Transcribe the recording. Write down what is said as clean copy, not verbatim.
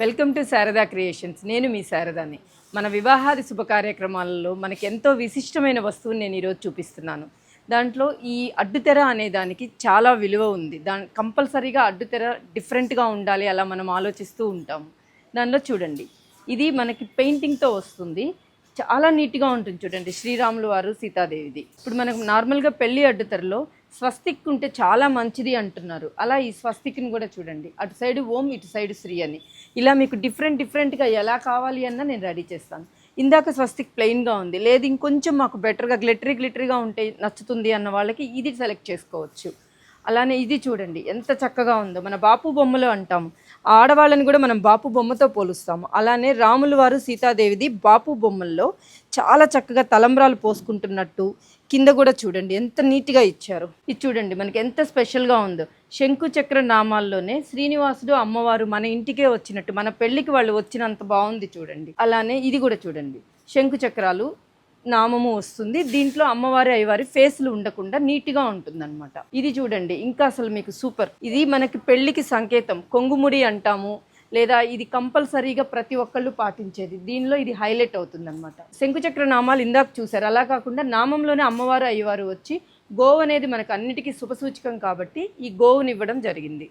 Welcome to Sharada creations. నేను మీ శారదాని. మన వివాహాది శుభ కార్యక్రమాలలో మనకి ఎంతో విశిష్టమైన వస్తువుని నేను ఈరోజు చూపిస్తున్నాను. దాంట్లో ఈ అడ్డుతెర అనే దానికి చాలా విలువ ఉంది. కంపల్సరీగా అడ్డుతెర డిఫరెంట్గా ఉండాలి, అలా మనం ఆలోచిస్తూ ఉంటాము. దానిలో చూడండి, ఇది మనకి పెయింటింగ్తో వస్తుంది. చాలా నీట్గా ఉంటుంది. చూడండి, శ్రీరాములు వారు సీతాదేవిది. ఇప్పుడు మనకు నార్మల్గా పెళ్లి అడ్డుతెరలో స్వస్తిక్ ఉంటే చాలా మంచిది అంటున్నారు. అలా ఈ స్వస్తిక్ని కూడా చూడండి, అటు సైడ్ ఓం, ఇటు సైడ్ శ్రీ అని. ఇలా మీకు డిఫరెంట్గా ఎలా కావాలి అన్నా నేను రెడీ చేస్తాను. ఇందాక స్వస్తిక్ ప్లెయిన్గా ఉంది, లేదు ఇంకొంచెం మాకు బెటర్గా గ్లిటరీగా ఉంటే నచ్చుతుంది అన్న వాళ్ళకి ఇది సెలెక్ట్ చేసుకోవచ్చు. అలానే ఇది చూడండి ఎంత చక్కగా ఉందో. మన బాపు బొమ్మలు అంటాము, ఆడవాళ్ళని కూడా మనం బాపు బొమ్మతో పోలుస్తాము. అలానే రాముల వారు సీతాదేవిది బాపు బొమ్మల్లో చాలా చక్కగా తలంబ్రాలు పోసుకుంటున్నట్టు కింద కూడా చూడండి ఎంత నీట్గా ఇచ్చారు. ఇది చూడండి మనకి ఎంత స్పెషల్గా ఉందో. శంకు చక్ర నామాల్లోనే శ్రీనివాసుడు అమ్మవారు మన ఇంటికే వచ్చినట్టు, మన పెళ్ళికి వాళ్ళు వచ్చినంత బాగుంది చూడండి. అలానే ఇది కూడా చూడండి, శంకు చక్రాలు నామము వస్తుంది. దీంట్లో అమ్మవారి అయ్యవారి ఫేస్లు ఉండకుండా నీట్గా ఉంటుందన్నమాట. ఇది చూడండి ఇంకా అసలు మీకు సూపర్. ఇది మనకి పెళ్లికి సంకేతం, కొంగుముడి అంటాము, లేదా ఇది కంపల్సరీగా ప్రతి ఒక్కళ్ళు పాటించేది. దీనిలో ఇది హైలైట్ అవుతుందన్నమాట. శంకుచక్ర నామాలు ఇందాక చూసారు, అలా కాకుండా నామంలోనే అమ్మవారు అయ్యవారు వచ్చి గోవు అనేది మనకు అన్నిటికీ శుభసూచకం కాబట్టి ఈ గోవుని ఇవ్వడం జరిగింది.